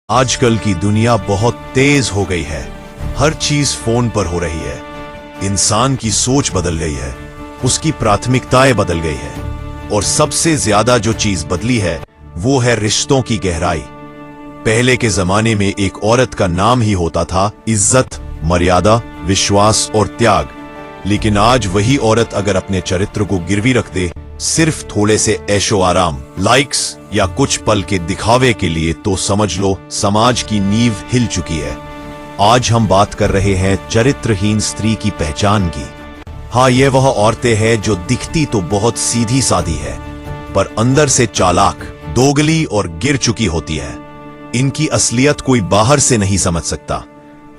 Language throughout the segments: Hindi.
आजकल की दुनिया बहुत तेज हो गई है। हर चीज फोन पर हो रही है। इंसान की सोच बदल गई है, उसकी प्राथमिकताएं बदल गई है और सबसे ज्यादा जो चीज बदली है वो है रिश्तों की गहराई। पहले के जमाने में एक औरत का नाम ही होता था इज्जत, मर्यादा, विश्वास और त्याग। लेकिन आज वही औरत अगर अपने चरित्र को गिरवी रख दे सिर्फ थोड़े से ऐशो आराम, लाइक्स या कुछ पल के दिखावे के लिए, तो समझ लो समाज की नींव हिल चुकी है। आज हम बात कर रहे हैं चरित्रहीन स्त्री की पहचान की। हाँ, ये वह औरतें हैं जो दिखती तो बहुत सीधी सादी है पर अंदर से चालाक, दोगली और गिर चुकी होती है। इनकी असलियत कोई बाहर से नहीं समझ सकता,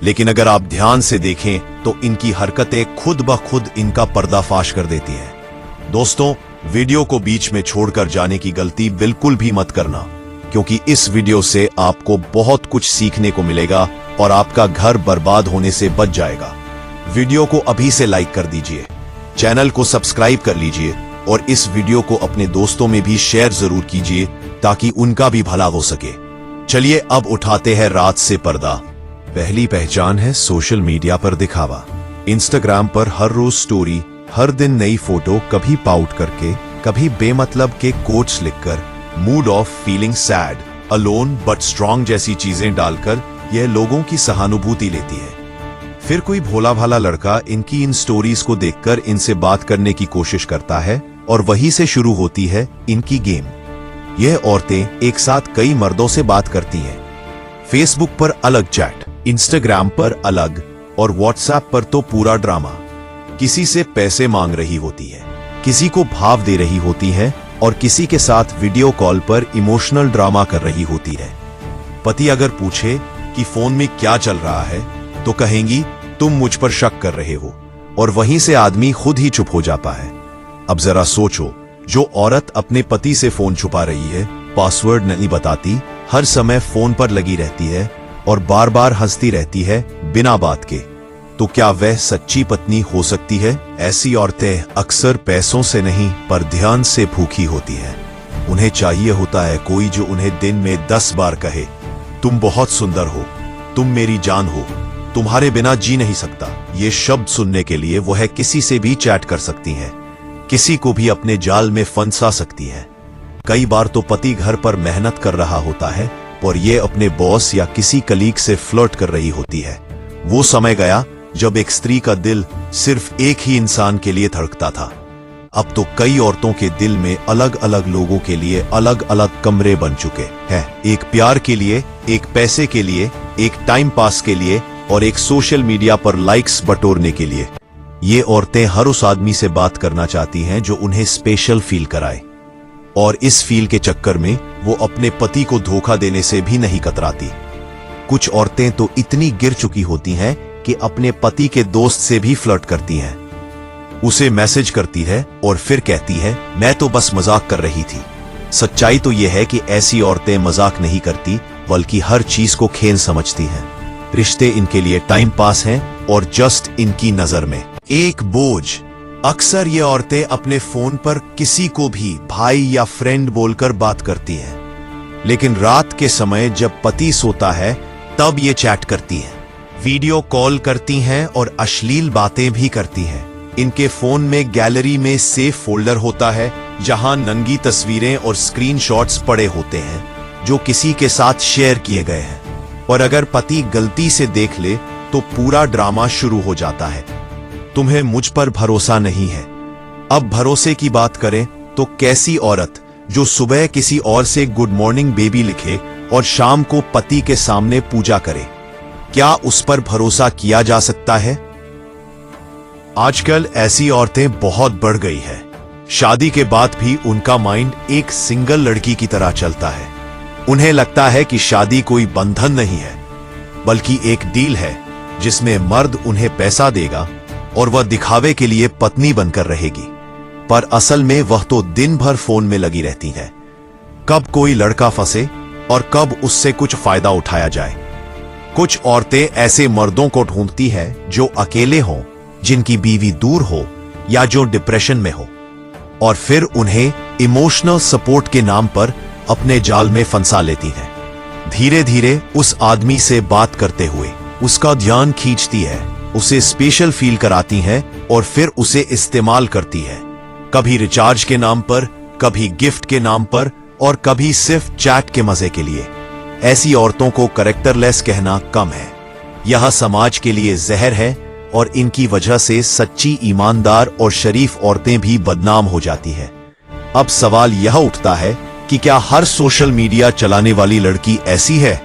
लेकिन अगर आप ध्यान से देखें तो इनकी हरकतें खुद ब खुद इनका पर्दाफाश कर देती हैं। दोस्तों, वीडियो को बीच में छोड़कर जाने की गलती बिल्कुल भी मत करना, क्योंकि इस वीडियो से आपको बहुत कुछ सीखने को मिलेगा और आपका घर बर्बाद होने से बच जाएगा। वीडियो को अभी से लाइक कर दीजिए, चैनल को सब्सक्राइब कर लीजिए और इस वीडियो को अपने दोस्तों में भी शेयर जरूर कीजिए ताकि उनका भी भला हो सके। चलिए अब उठाते हैं रात से पर्दा। पहली पहचान है सोशल मीडिया पर दिखावा। इंस्टाग्राम पर हर रोज स्टोरी, हर दिन नई फोटो, कभी पाउट करके, कभी बेमतलब के कोट्स लिखकर, mood off, feeling sad, alone but strong जैसी चीजें डालकर यह लोगों की सहानुभूति लेती है। फिर कोई भोला भाला लड़का इनकी इन स्टोरीज को देखकर इनसे बात करने की कोशिश करता है और वहीं से शुरू होती है इनकी गेम। यह औरतें एक साथ कई मर्दों से बात करती हैं। फेसबुक पर अलग चैट, इंस्टाग्राम पर अलग और व्हाट्सएप पर तो पूरा ड्रामा। किसी से पैसे मांग रही होती है, किसी को भाव दे रही होती है और किसी के साथ वीडियो कॉल पर इमोशनल ड्रामा कर रही होती है। पति अगर पूछे कि फोन में क्या चल रहा है तो कहेंगी तुम मुझ पर शक कर रहे हो, और वहीं से आदमी खुद ही चुप हो जाता है। अब जरा सोचो, जो औरत अपने पति से फोन छुपा रही है, पासवर्ड नहीं बताती, हर समय फोन पर लगी रहती है और बार बार हंसती रहती है बिना बात के, तो क्या वह सच्ची पत्नी हो सकती है? ऐसी औरतें अक्सर पैसों से नहीं पर ध्यान से भूखी होती हैं। उन्हें चाहिए होता है कोई जो उन्हें दिन में 10 बार कहे तुम बहुत सुंदर हो, तुम मेरी जान हो, तुम्हारे बिना जी नहीं सकता। ये शब्द सुनने के लिए वह किसी से भी चैट कर सकती हैं, किसी को भी अपने जाल में फंसा सकती हैं। कई बार तो पति घर पर मेहनत कर रहा होता है और ये अपने बॉस या किसी कलीग से फ्लर्ट कर रही होती है। वो समय गया जब एक स्त्री का दिल सिर्फ एक ही इंसान के लिए धड़कता था। अब तो कई औरतों के दिल में अलग अलग लोगों के लिए अलग अलग कमरे बन चुके हैं। एक प्यार के लिए, एक पैसे के लिए, एक टाइम पास के लिए और एक सोशल मीडिया पर लाइक्स बटोरने के लिए। ये औरतें हर उस आदमी से बात करना चाहती हैं जो उन्हें स्पेशल फील कराए, और इस फील के चक्कर में वो अपने पति को धोखा देने से भी नहीं कतराती। कुछ औरतें तो इतनी गिर चुकी होती हैं कि अपने पति के दोस्त से भी फ्लर्ट करती हैं। उसे मैसेज करती है और फिर कहती है मैं तो बस मजाक कर रही थी। सच्चाई तो यह है कि ऐसी औरतें मजाक नहीं करती बल्कि हर चीज को खेल समझती हैं। रिश्ते इनके लिए टाइम पास हैं और जस्ट इनकी नजर में एक बोझ। अक्सर ये औरतें अपने फोन पर किसी को भी भाई या फ्रेंड बोलकर बात करती हैं, लेकिन रात के समय जब पति सोता है तब ये चैट करती हैं, वीडियो कॉल करती हैं और अश्लील बातें भी करती हैं। इनके फोन में गैलरी में सेव फोल्डर होता है जहां नंगी तस्वीरें और स्क्रीनशॉट्स पड़े होते हैं जो किसी के साथ शेयर किए गए हैं, और अगर पति गलती से देख ले तो पूरा ड्रामा शुरू हो जाता है। तुम्हें मुझ पर भरोसा नहीं है। अब भरोसे की बात करें तो कैसी औरत जो सुबह किसी और से गुड मॉर्निंग बेबी लिखे और शाम को पति के सामने पूजा करे, क्या उस पर भरोसा किया जा सकता है? आजकल ऐसी औरतें बहुत बढ़ गई है। शादी के बाद भी उनका माइंड एक सिंगल लड़की की तरह चलता है। उन्हें लगता है कि शादी कोई बंधन नहीं है बल्कि एक डील है जिसमें मर्द उन्हें पैसा देगा और वह दिखावे के लिए पत्नी बनकर रहेगी, पर असल में वह तो दिन भर फोन में लगी रहती है। कब कोई लड़का फंसे और कब उससे कुछ फायदा उठाया जाए। कुछ औरतें ऐसे मर्दों को ढूंढती हैं जो अकेले हों, जिनकी बीवी दूर हो या जो डिप्रेशन में हो, और फिर उन्हें इमोशनल सपोर्ट के नाम पर अपने जाल में फंसा लेती हैं। धीरे धीरे उस आदमी से बात करते हुए उसका ध्यान खींचती है, उसे स्पेशल फील कराती है और फिर उसे इस्तेमाल करती है, कभी रिचार्ज के नाम पर, कभी गिफ्ट के नाम पर और कभी सिर्फ चैट के मजे के लिए। ऐसी औरतों को कैरेक्टरलेस कहना कम है। यह समाज के लिए जहर है और इनकी वजह से सच्ची, ईमानदार और शरीफ औरतें भी बदनाम हो जाती है। अब सवाल यह उठता है कि क्या हर सोशल मीडिया चलाने वाली लड़की ऐसी है?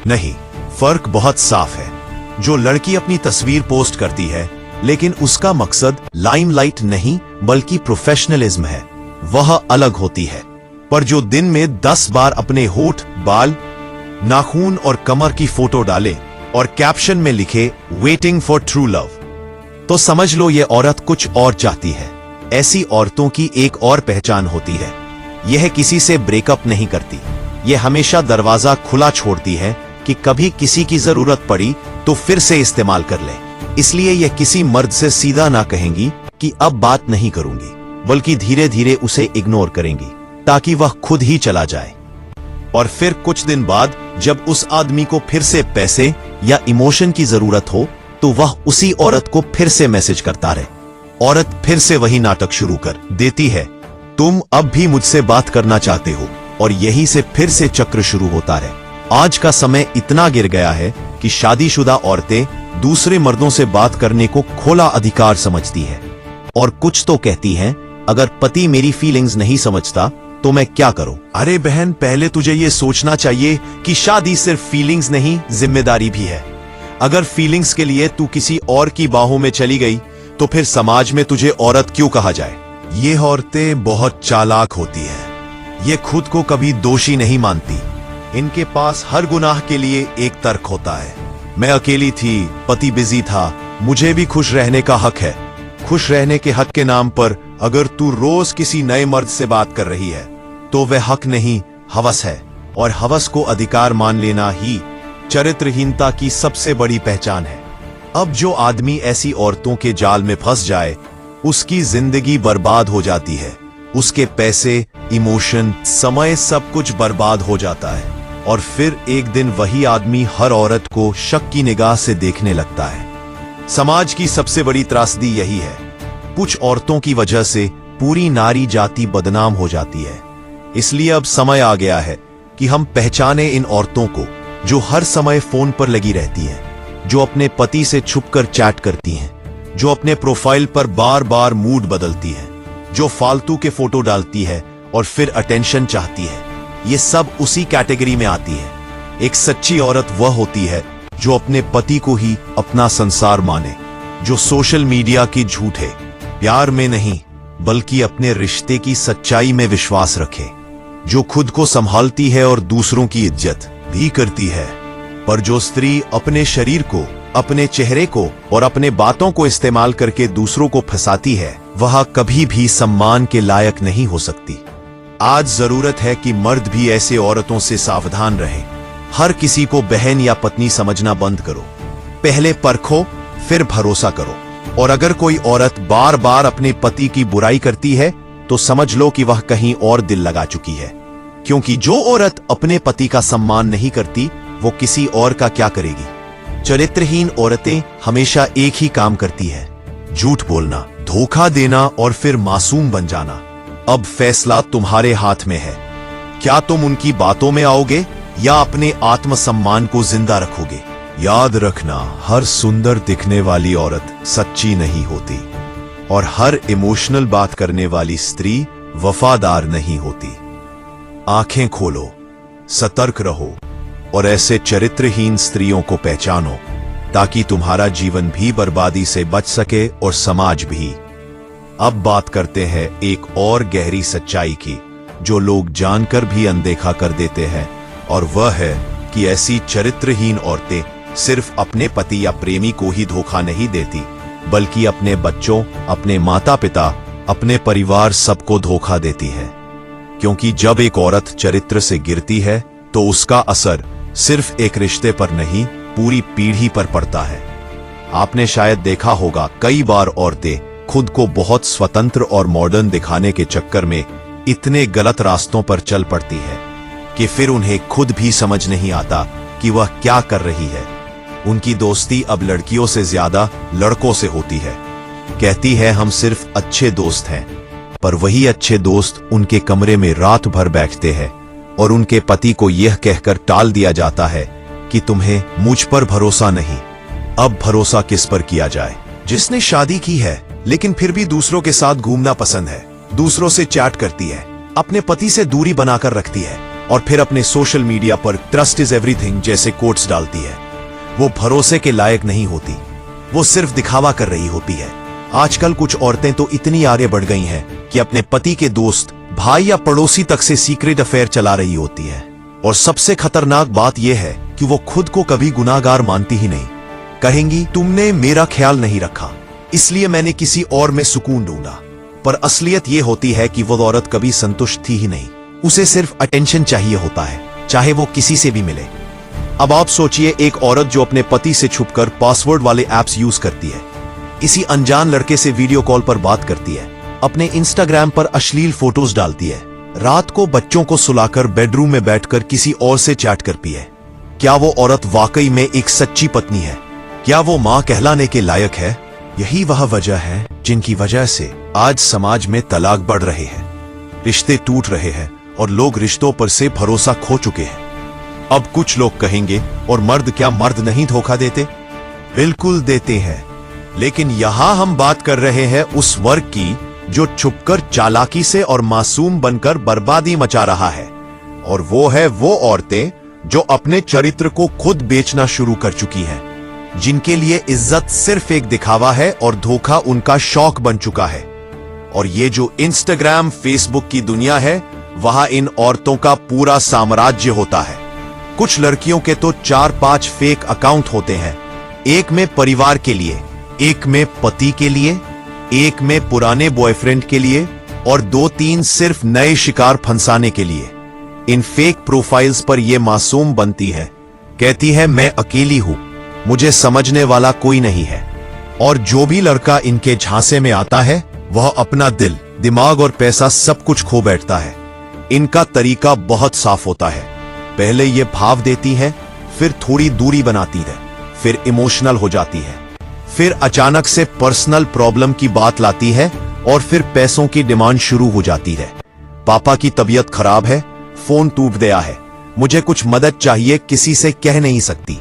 नहीं, फर्क बहुत साफ है। जो लड़की अपनी तस्वीर पोस्ट करती है लेकिन उसका मकसद लाइमलाइट नहीं बल्कि प्रोफेशनलिज्म है, वह अलग होती है। पर जो दिन में 10 बार अपने होठ, बाल, नाखून और कमर की फोटो डाले और कैप्शन में लिखे वेटिंग फॉर ट्रू लव, तो समझ लो ये औरत कुछ और चाहती है। ऐसी औरतों की एक और पहचान होती है, यह किसी से ब्रेकअप नहीं करती, यह हमेशा दरवाजा खुला छोड़ती है कि कभी किसी की जरूरत पड़ी तो फिर से इस्तेमाल कर ले। इसलिए यह किसी मर्द से सीधा ना कहेंगी कि अब बात नहीं करूंगी, बल्कि धीरे धीरे उसे इग्नोर करेंगी ताकि वह खुद ही चला जाए। और फिर कुछ दिन बाद जब उस आदमी को फिर से पैसे या इमोशन की जरूरत हो तो वह उसी औरत को फिर से मैसेज करता रहे। औरत फिर से वही नाटक शुरू कर देती है, तुम अब भी मुझसे बात करना चाहते हो, और यहीं से फिर से चक्र शुरू होता है। आज का समय इतना गिर गया है कि शादीशुदा औरतें दूसरे मर्दों से बात करने को खुला अधिकार समझती है और कुछ तो कहती हैं, अगर पति मेरी फीलिंग्स नहीं समझता तो मैं क्या करूं? अरे बहन, पहले तुझे ये सोचना चाहिए कि शादी सिर्फ फीलिंग्स नहीं, जिम्मेदारी भी है। अगर फीलिंग्स के लिए तू किसी और की बाहों में चली गई तो फिर समाज में तुझे औरत क्यों कहा जाए? ये औरतें बहुत चालाक होती हैं। ये खुद को कभी दोषी नहीं मानती। इनके पास हर गुनाह के लिए एक तर्क होता है। मैं अकेली थी, पति बिजी था, मुझे भी खुश रहने का हक है। खुश रहने के हक के नाम पर अगर तू रोज किसी नए मर्द से बात कर रही है तो वह हक नहीं, हवस है, और हवस को अधिकार मान लेना ही चरित्रहीनता की सबसे बड़ी पहचान है। अब जो आदमी ऐसी औरतों के जाल में फंस जाए उसकी जिंदगी बर्बाद हो जाती है। उसके पैसे, इमोशन, समय सब कुछ बर्बाद हो जाता है और फिर एक दिन वही आदमी हर औरत को शक की निगाह से देखने लगता है। समाज की सबसे बड़ी त्रासदी यही है। कुछ औरतों की वजह से पूरी नारी जाति बदनाम हो जाती है। इसलिए अब समय आ गया है कि हम पहचाने इन औरतों को जो हर समय फोन पर लगी रहती हैं, जो अपने पति से छुपकर चैट करती हैं, जो अपने प्रोफाइल पर बार बार मूड बदलती हैं, जो फालतू के फोटो डालती है और फिर अटेंशन चाहती है। ये सब उसी कैटेगरी में आती है। एक सच्ची औरत वह होती है जो अपने पति को ही अपना संसार माने, जो सोशल मीडिया की झूठे प्यार में नहीं बल्कि अपने रिश्ते की सच्चाई में विश्वास रखे, जो खुद को संभालती है और दूसरों की इज्जत भी करती है। पर जो स्त्री अपने शरीर को, अपने चेहरे को और अपने बातों को इस्तेमाल करके दूसरों को फंसाती है, वह कभी भी सम्मान के लायक नहीं हो सकती। आज जरूरत है कि मर्द भी ऐसे औरतों से सावधान रहे। हर किसी को बहन या पत्नी समझना बंद करो। पहले परखो, फिर भरोसा करो। और अगर कोई औरत बार बार अपने पति की बुराई करती है तो समझ लो कि वह कहीं और दिल लगा चुकी है, क्योंकि जो औरत अपने पति का सम्मान नहीं करती वो किसी और का क्या करेगी? चरित्रहीन औरतें हमेशा एक ही काम करती है, झूठ बोलना, धोखा देना और फिर मासूम बन जाना। अब फैसला तुम्हारे हाथ में है। क्या तुम उनकी बातों में आओगे या अपने आत्मसम्मान को जिंदा रखोगे? याद रखना, हर सुंदर दिखने वाली औरत सच्ची नहीं होती और हर इमोशनल बात करने वाली स्त्री वफादार नहीं होती। आंखें खोलो, सतर्क रहो और ऐसे चरित्रहीन स्त्रियों को पहचानो ताकि तुम्हारा जीवन भी बर्बादी से बच सके और समाज भी। अब बात करते हैं एक और गहरी सच्चाई की जो लोग जानकर भी अनदेखा कर देते हैं, और वह है कि ऐसी चरित्रहीन औरतें सिर्फ अपने पति या प्रेमी को ही धोखा नहीं देती बल्कि अपने बच्चों, अपने माता पिता, अपने परिवार सबको धोखा देती है। क्योंकि जब एक औरत चरित्र से गिरती है तो उसका असर सिर्फ एक रिश्ते पर नहीं, पूरी पीढ़ी पर पड़ता है। आपने शायद देखा होगा, कई बार औरतें खुद को बहुत स्वतंत्र और मॉडर्न दिखाने के चक्कर में इतने गलत रास्तों पर चल पड़ती है कि फिर उन्हें खुद भी समझ नहीं आता कि वह क्या कर रही है। उनकी दोस्ती अब लड़कियों से ज्यादा लड़कों से होती है। कहती है हम सिर्फ अच्छे दोस्त हैं, पर वही अच्छे दोस्त उनके कमरे में रात भर बैठते हैं और उनके पति को यह कहकर टाल दिया जाता है कि तुम्हें मुझ पर भरोसा नहीं। अब भरोसा किस पर किया जाए? जिसने शादी की है लेकिन फिर भी दूसरों के साथ घूमना पसंद है, दूसरों से चैट करती है, अपने पति से दूरी बनाकर रखती है और फिर अपने सोशल मीडिया पर ट्रस्ट इज एवरीथिंग जैसे कोट्स डालती है। वो भरोसे के लायक नहीं होती, वो सिर्फ दिखावा कर रही होती है। आजकल कुछ औरतें तो इतनी आगे बढ़ गई हैं कि अपने पति के दोस्त, भाई या पड़ोसी तक से सीक्रेट अफेयर चला रही होती है। और सबसे खतरनाक बात यह है कि वो खुद को कभी गुनाहगार मानती ही नहीं। कहेंगी तुमने मेरा ख्याल नहीं रखा, इसलिए मैंने किसी और में सुकून ढूंढा। पर असलियत यह होती है कि वो औरत कभी संतुष्ट थी ही नहीं। उसे सिर्फ अटेंशन चाहिए होता है, चाहे वो किसी से भी मिले। अब आप सोचिए, एक औरत जो अपने पति से छुपकर पासवर्ड वाले एप्स यूज करती है, किसी अनजान लड़के से वीडियो कॉल पर बात करती है, अपने इंस्टाग्राम पर अश्लील फोटोज डालती है, रात को बच्चों को सुलाकर बेडरूम में बैठकर किसी और से चैट करती है। क्या वो औरत वाकई में एक सच्ची पत्नी है? क्या वो मां कहलाने के लायक है? यही वह वजह है जिनकी वजह से आज समाज में तलाक बढ़ रहे हैं, रिश्ते टूट रहे हैं और लोग रिश्तों पर से भरोसा खो चुके हैं। अब कुछ लोग कहेंगे, और मर्द क्या मर्द नहीं धोखा देते? बिल्कुल देते हैं, लेकिन यहां हम बात कर रहे हैं उस वर्ग की जो छुपकर चालाकी से और मासूम बनकर बर्बादी मचा रहा है। और वो है वो औरतें जो अपने चरित्र को खुद बेचना शुरू कर चुकी हैं, जिनके लिए इज्जत सिर्फ एक दिखावा है और धोखा उनका शौक बन चुका है। और ये जो इंस्टाग्राम, फेसबुक की दुनिया है, वहां इन औरतों का पूरा साम्राज्य होता है। कुछ लड़कियों के तो 4-5 फेक अकाउंट होते हैं, एक में परिवार के लिए, एक में पति के लिए, एक में पुराने बॉयफ्रेंड के लिए और 2-3 सिर्फ नए शिकार फंसाने के लिए। इन फेक प्रोफाइल्स पर यह मासूम बनती है, कहती है मैं अकेली हूं, मुझे समझने वाला कोई नहीं है। और जो भी लड़का इनके झांसे में आता है वह अपना दिल, दिमाग और पैसा सब कुछ खो बैठता है। इनका तरीका बहुत साफ होता है, पहले ये भाव देती है, फिर थोड़ी दूरी बनाती है, फिर इमोशनल हो जाती है, फिर अचानक से पर्सनल प्रॉब्लम की बात लाती है और फिर पैसों की डिमांड शुरू हो जाती है। पापा की तबीयत खराब है, फोन टूट गया है, मुझे कुछ मदद चाहिए, किसी से कह नहीं सकती।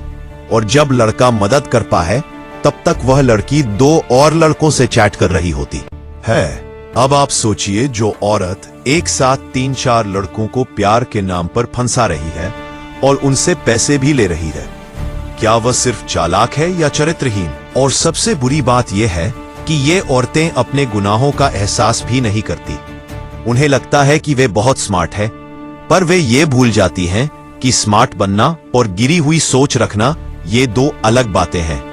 और जब लड़का मदद कर पाए तब तक वह लड़की 2 और लड़कों से चैट कर रही होती है। अब आप सोचिए, जो औरत एक साथ 3-4 लड़कों को प्यार के नाम पर फंसा रही है और उनसे पैसे भी ले रही है, क्या वह सिर्फ चालाक है या चरित्रहीन? और सबसे बुरी बात यह है कि ये औरतें अपने गुनाहों का एहसास भी नहीं करती। उन्हें लगता है कि वे बहुत स्मार्ट है, पर वे ये भूल जाती हैं कि स्मार्ट बनना और गिरी हुई सोच रखना ये 2 अलग बातें हैं।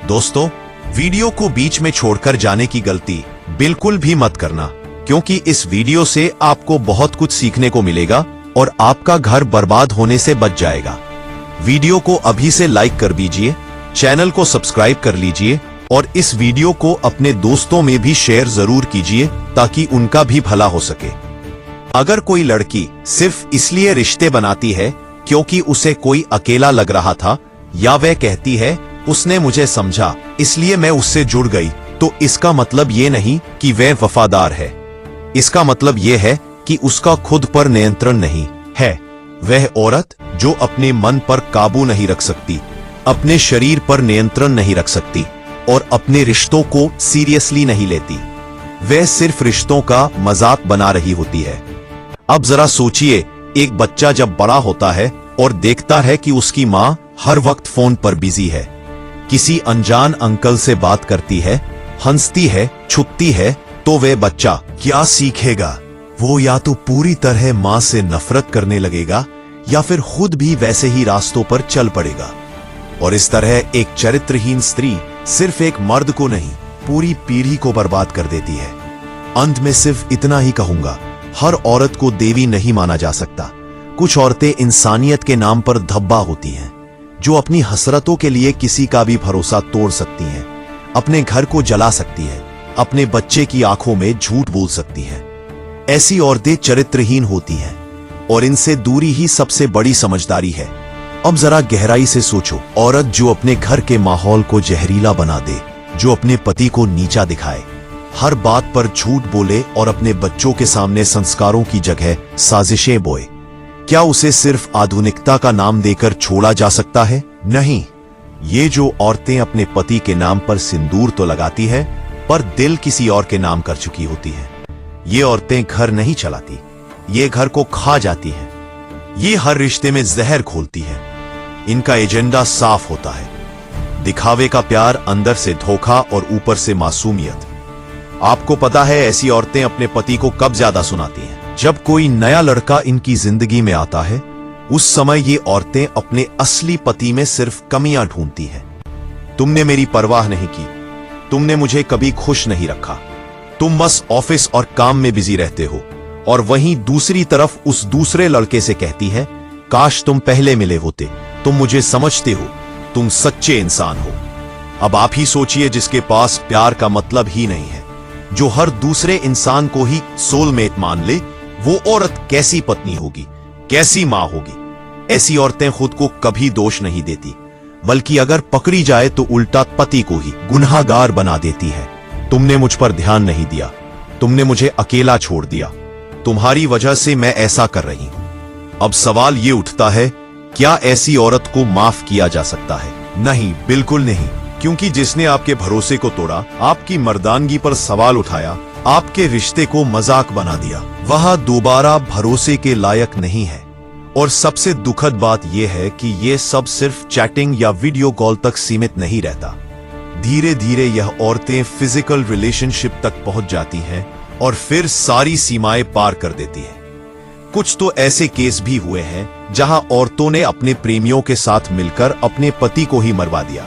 दोस्तों, वीडियो को बीच में छोड़कर जाने की गलती बिल्कुल भी मत करना, क्योंकि इस वीडियो से आपको बहुत कुछ सीखने को मिलेगा और आपका घर बर्बाद होने से बच जाएगा। वीडियो को अभी से लाइक कर दीजिए, चैनल को सब्सक्राइब कर लीजिए और इस वीडियो को अपने दोस्तों में भी शेयर जरूर कीजिए ताकि उनका भी भला हो सके। अगर कोई लड़की सिर्फ इसलिए रिश्ते बनाती है क्योंकि उसे कोई अकेला लग रहा था, या वह कहती है उसने मुझे समझा इसलिए मैं उससे जुड़ गई, तो इसका मतलब ये नहीं कि वह वफादार है। इसका मतलब यह है कि उसका खुद पर नियंत्रण नहीं है। वह औरत जो अपने मन पर काबू नहीं रख सकती, अपने शरीर पर नियंत्रण नहीं रख सकती और अपने रिश्तों को सीरियसली नहीं लेती, वह सिर्फ रिश्तों का मजाक बना रही होती है। अब जरा सोचिए, एक बच्चा जब बड़ा होता है और देखता है कि उसकी मां हर वक्त फोन पर बिजी है, किसी अनजान अंकल से बात करती है, हंसती है, छुपती है, तो वह बच्चा क्या सीखेगा? वो या तो पूरी तरह मां से नफरत करने लगेगा या फिर खुद भी वैसे ही रास्तों पर चल पड़ेगा। और इस तरह एक चरित्रहीन स्त्री सिर्फ एक मर्द को नहीं, पूरी पीढ़ी को बर्बाद कर देती है। अंत में सिर्फ इतना ही कहूंगा, हर औरत को देवी नहीं माना जा सकता। कुछ औरतें इंसानियत के नाम पर धब्बा होती हैं, जो अपनी हसरतों के लिए किसी का भी भरोसा तोड़ सकती हैं, अपने घर को जला सकती है, अपने बच्चे की आंखों में झूठ बोल सकती हैं। ऐसी औरतें चरित्रहीन होती हैं, और इनसे दूरी ही सबसे बड़ी समझदारी है। अब जरा गहराई से सोचो, औरत जो अपने घर के माहौल को जहरीला बना दे, जो अपने पति को नीचा दिखाए, हर बात पर झूठ बोले और अपने बच्चों के सामने संस्कारों की जगह साजिशें बोए, क्या उसे सिर्फ आधुनिकता का नाम देकर छोड़ा जा सकता है? नहीं। ये जो औरतें अपने पति के नाम पर सिंदूर तो लगाती है, पर दिल किसी और के नाम कर चुकी होती है। ये औरतें घर नहीं चलाती, ये घर को खा जाती हैं। ये हर रिश्ते में जहर घोलती है। इनका एजेंडा साफ होता है, दिखावे का प्यार, अंदर से धोखा और ऊपर से मासूमियत। आपको पता है ऐसी औरतें अपने पति को कब ज्यादा सुनाती हैं? जब कोई नया लड़का इनकी जिंदगी में आता है, उस समय ये औरतें अपने असली पति में सिर्फ कमियां ढूंढती हैं। तुमने मेरी परवाह नहीं की, तुमने मुझे कभी खुश नहीं रखा, तुम बस ऑफिस और काम में बिजी रहते हो। और वहीं दूसरी तरफ उस दूसरे लड़के से कहती है, काश तुम पहले मिले होते, तुम मुझे समझते हो, तुम सच्चे इंसान हो। अब आप ही सोचिए, जिसके पास प्यार का मतलब ही नहीं है, जो हर दूसरे इंसान को ही सोलमेट मान ले, वो औरत कैसी पत्नी होगी, कैसी मां होगी? ऐसी औरतें खुद को कभी दोष नहीं देती, बल्कि अगर पकड़ी जाए तो उल्टा पति को ही गुनहगार बना देती है। तुमने मुझ पर ध्यान नहीं दिया, तुमने मुझे अकेला छोड़ दिया, तुम्हारी वजह से मैं ऐसा कर रही हूं। अब सवाल ये उठता है, क्या ऐसी औरत को माफ किया जा सकता है? नहीं, बिल्कुल नहीं। क्योंकि जिसने आपके भरोसे को तोड़ा, आपकी मर्दानगी पर सवाल उठाया, आपके रिश्ते को मजाक बना दिया, वह दोबारा भरोसे के लायक नहीं है। और सबसे दुखद बात यह है कि यह सब सिर्फ चैटिंग या वीडियो कॉल तक सीमित नहीं रहता। धीरे धीरे यह औरतें फिजिकल रिलेशनशिप तक पहुंच जाती हैं और फिर सारी सीमाएं पार कर देती हैं। कुछ तो ऐसे केस भी हुए हैं जहां औरतों ने अपने प्रेमियों के साथ मिलकर अपने पति को ही मरवा दिया,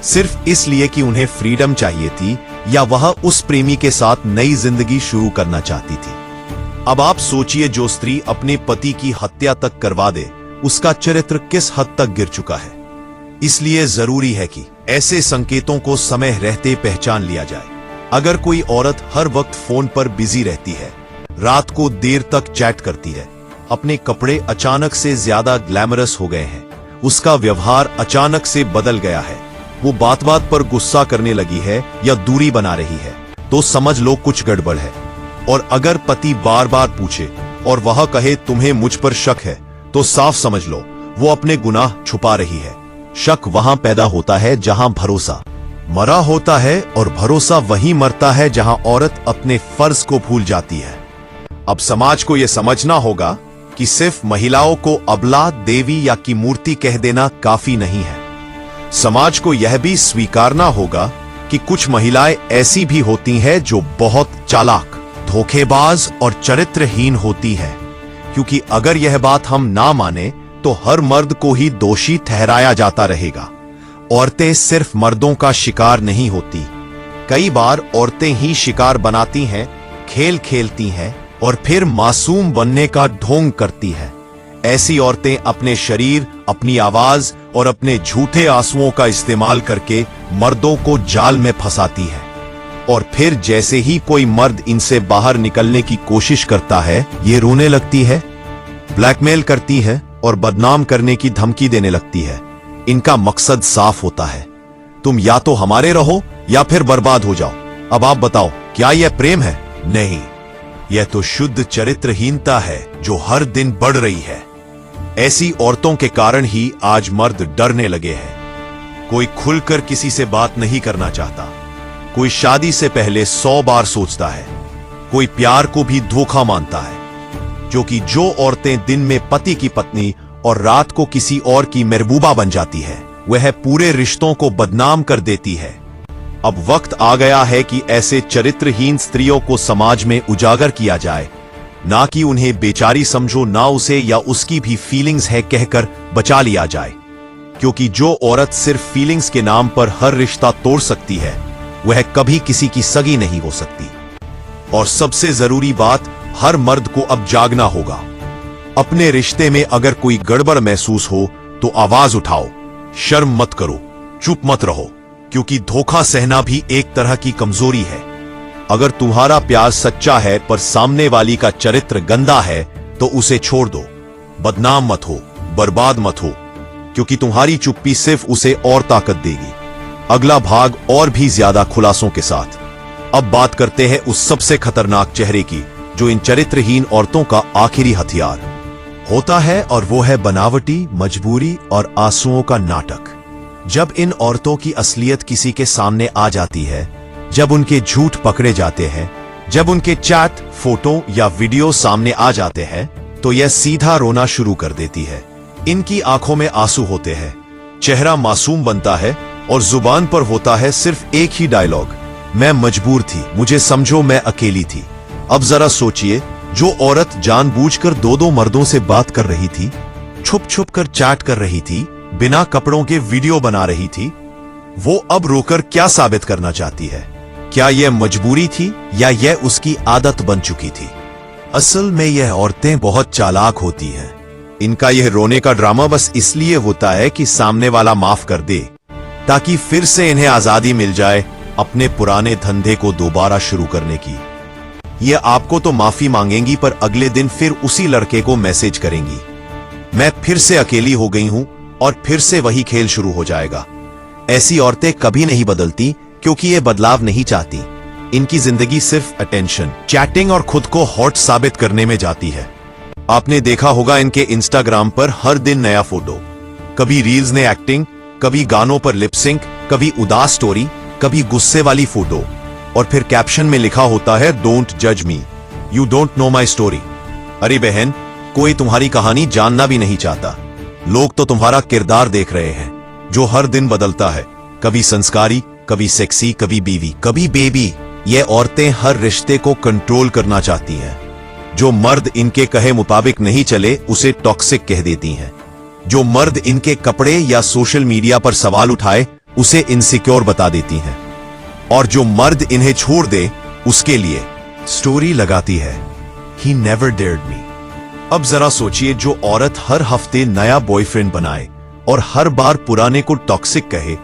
सिर्फ इसलिए कि उन्हें फ्रीडम चाहिए थी या वह उस प्रेमी के साथ नई जिंदगी शुरू करना चाहती थी। अब आप सोचिए, जो स्त्री अपने पति की हत्या तक करवा दे, उसका चरित्र किस हद तक गिर चुका है। इसलिए जरूरी है कि ऐसे संकेतों को समय रहते पहचान लिया जाए। अगर कोई औरत हर वक्त फोन पर बिजी रहती है, रात को देर तक चैट करती है, अपने कपड़े अचानक से ज्यादा ग्लैमरस हो गए हैं, उसका व्यवहार अचानक से बदल गया है, वो बात बात पर गुस्सा करने लगी है या दूरी बना रही है, तो समझ लो कुछ गड़बड़ है। और अगर पति बार बार पूछे और वह कहे तुम्हें मुझ पर शक है, तो साफ समझ लो वो अपने गुनाह छुपा रही है। शक वहां पैदा होता है जहां भरोसा मरा होता है, और भरोसा वहीं मरता है जहां औरत अपने फर्ज को भूल जाती है। अब समाज को यह समझना होगा कि सिर्फ महिलाओं को अबला, देवी या की मूर्ति कह देना काफी नहीं है। समाज को यह भी स्वीकारना होगा कि कुछ महिलाएं ऐसी भी होती हैं जो बहुत चालाक, धोखेबाज और चरित्रहीन होती हैं। क्योंकि अगर यह बात हम ना माने तो हर मर्द को ही दोषी ठहराया जाता रहेगा। औरतें सिर्फ मर्दों का शिकार नहीं होती, कई बार औरतें ही शिकार बनाती हैं, खेल खेलती हैं और फिर मासूम बनने का ढोंग करती हैं। ऐसी औरतें अपने शरीर, अपनी आवाज और अपने झूठे आंसुओं का इस्तेमाल करके मर्दों को जाल में फंसाती हैं। और फिर जैसे ही कोई मर्द इनसे बाहर निकलने की कोशिश करता है, ये रोने लगती है, ब्लैकमेल करती है और बदनाम करने की धमकी देने लगती है। इनका मकसद साफ होता है, तुम या तो हमारे रहो या फिर बर्बाद हो जाओ। अब आप बताओ, क्या यह प्रेम है? नहीं, यह तो शुद्ध चरित्रहीनता है जो हर दिन बढ़ रही है। ऐसी औरतों के कारण ही आज मर्द डरने लगे हैं। कोई खुलकर किसी से बात नहीं करना चाहता, कोई शादी से पहले 100 बार सोचता है, कोई प्यार को भी धोखा मानता है। क्योंकि जो औरतें दिन में पति की पत्नी और रात को किसी और की महबूबा बन जाती है, वह पूरे रिश्तों को बदनाम कर देती है। अब वक्त आ गया है कि ऐसे चरित्रहीन स्त्रियों को समाज में उजागर किया जाए, ना कि उन्हें बेचारी समझो, ना उसे या उसकी भी फीलिंग्स है कहकर बचा लिया जाए। क्योंकि जो औरत सिर्फ फीलिंग्स के नाम पर हर रिश्ता तोड़ सकती है, वह कभी किसी की सगी नहीं हो सकती। और सबसे जरूरी बात, हर मर्द को अब जागना होगा। अपने रिश्ते में अगर कोई गड़बड़ महसूस हो तो आवाज उठाओ, शर्म मत करो, चुप मत रहो। क्योंकि धोखा सहना भी एक तरह की कमजोरी है। अगर तुम्हारा प्यार सच्चा है पर सामने वाली का चरित्र गंदा है, तो उसे छोड़ दो। बदनाम मत हो, बर्बाद मत हो, क्योंकि तुम्हारी चुप्पी सिर्फ उसे और ताकत देगी। अगला भाग और भी ज्यादा खुलासों के साथ। अब बात करते हैं उस सबसे खतरनाक चेहरे की जो इन चरित्रहीन औरतों का आखिरी हथियार होता है, और वो है बनावटी, मजबूरी और आंसुओं का नाटक। जब इन औरतों की असलियत किसी के सामने आ जाती है, जब उनके झूठ पकड़े जाते हैं, जब उनके चैट, फोटो या वीडियो सामने आ जाते हैं, तो यह सीधा रोना शुरू कर देती है। इनकी आंखों में आंसू होते हैं, चेहरा मासूम बनता है और जुबान पर होता है सिर्फ एक ही डायलॉग, मैं मजबूर थी, मुझे समझो, मैं अकेली थी। अब जरा सोचिए, जो औरत जानबूझकर दो मर्दों से बात कर रही थी, छुप छुप कर चैट कर रही थी, बिना कपड़ों के वीडियो बना रही थी, वो अब रोकर क्या साबित करना चाहती है? क्या यह मजबूरी थी या यह उसकी आदत बन चुकी थी? असल में यह औरतें बहुत चालाक होती हैं। इनका यह रोने का ड्रामा बस इसलिए होता है कि सामने वाला माफ कर दे, ताकि फिर से इन्हें आजादी मिल जाए अपने पुराने धंधे को दोबारा शुरू करने की। ये आपको तो माफी मांगेंगी, पर अगले दिन फिर उसी लड़के को मैसेज करेंगी, मैं फिर से अकेली हो गई हूं, और फिर से वही खेल शुरू हो जाएगा। ऐसी औरतें कभी नहीं बदलती, क्योंकि ये बदलाव नहीं चाहती। इनकी जिंदगी सिर्फ अटेंशन, चैटिंग और खुद को हॉट साबित करने में जाती है। आपने देखा होगा इनके इंस्टाग्राम पर हर दिन नया फोटो, कभी रील्स ने एक्टिंग, कभी गानों पर लिपसिंक, कभी उदास स्टोरी, कभी गुस्से वाली फोटो, और फिर कैप्शन में लिखा होता है, डोंट जज me, you don't know my story. अरे बहन, कोई तुम्हारी कहानी जानना भी नहीं चाहता। लोग तो तुम्हारा किरदार देख रहे हैं, जो हर दिन बदलता है, कभी संस्कारी, कभी सेक्सी, कभी बीवी, कभी बेबी। ये औरतें हर रिश्ते को कंट्रोल करना चाहती हैं। जो मर्द इनके कहे मुताबिक नहीं चले, उसे टॉक्सिक कह देती हैं। जो मर्द इनके कपड़े या सोशल मीडिया पर सवाल उठाए, उसे इनसिक्योर बता देती हैं। और जो मर्द इन्हें छोड़ दे, उसके लिए स्टोरी लगाती है, ही नेवर डेयर्ड मी। अब जरा सोचिए, जो औरत हर हफ्ते नया बॉयफ्रेंड बनाए और हर बार पुराने को टॉक्सिक कहे,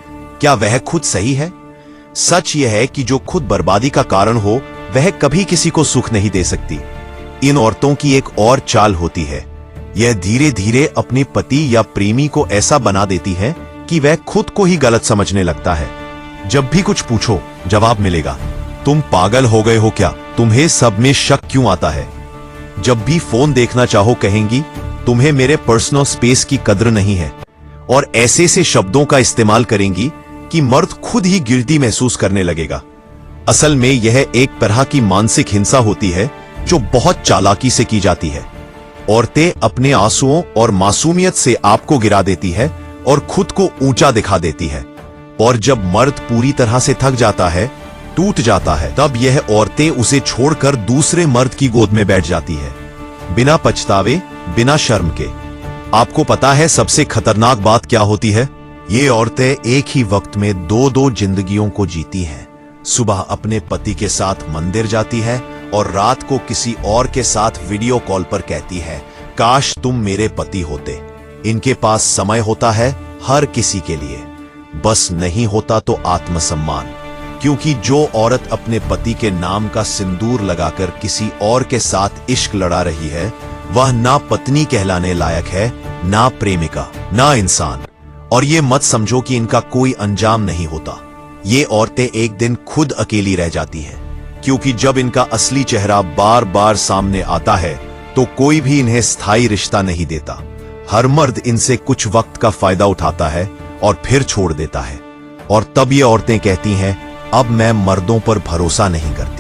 क्या वह खुद सही है? सच यह है कि जो खुद बर्बादी का कारण हो, वह कभी किसी को सुख नहीं दे सकती। इन औरतों की एक और चाल होती है, यह धीरे धीरे अपने पति या प्रेमी को ऐसा बना देती है कि वह खुद को ही गलत समझने लगता है। जब भी कुछ पूछो, जवाब मिलेगा, तुम पागल हो गए हो क्या? तुम्हें सब में शक क्यों आता है? जब भी फोन देखना चाहो, कहेंगी, तुम्हें मेरे पर्सनल स्पेस की कद्र नहीं है। और ऐसे से शब्दों का इस्तेमाल करेंगी कि मर्द खुद ही गिल्टी महसूस करने लगेगा। असल में यह एक तरह की मानसिक हिंसा होती है, जो बहुत चालाकी से की जाती है। औरतें अपने आंसुओं और मासूमियत से आपको गिरा देती है और खुद को ऊंचा दिखा देती है। और जब मर्द पूरी तरह से थक जाता है, टूट जाता है, तब यह औरतें उसे छोड़कर दूसरे मर्द की गोद में बैठ जाती है, बिना पछतावे, बिना शर्म के। आपको पता है सबसे खतरनाक बात क्या होती है? ये औरतें एक ही वक्त में दो जिंदगियों को जीती हैं। सुबह अपने पति के साथ मंदिर जाती है और रात को किसी और के साथ वीडियो कॉल पर कहती है, काश तुम मेरे पति होते। इनके पास समय होता है हर किसी के लिए, बस नहीं होता तो आत्मसम्मान। क्योंकि जो औरत अपने पति के नाम का सिंदूर लगाकर किसी और के साथ इश्क लड़ा रही है, वह ना पत्नी कहलाने लायक है, ना प्रेमिका, ना इंसान। और ये मत समझो कि इनका कोई अंजाम नहीं होता। ये औरतें एक दिन खुद अकेली रह जाती हैं, क्योंकि जब इनका असली चेहरा बार बार सामने आता है, तो कोई भी इन्हें स्थायी रिश्ता नहीं देता। हर मर्द इनसे कुछ वक्त का फायदा उठाता है और फिर छोड़ देता है। और तब ये औरतें कहती हैं, अब मैं मर्दों पर भरोसा नहीं करती।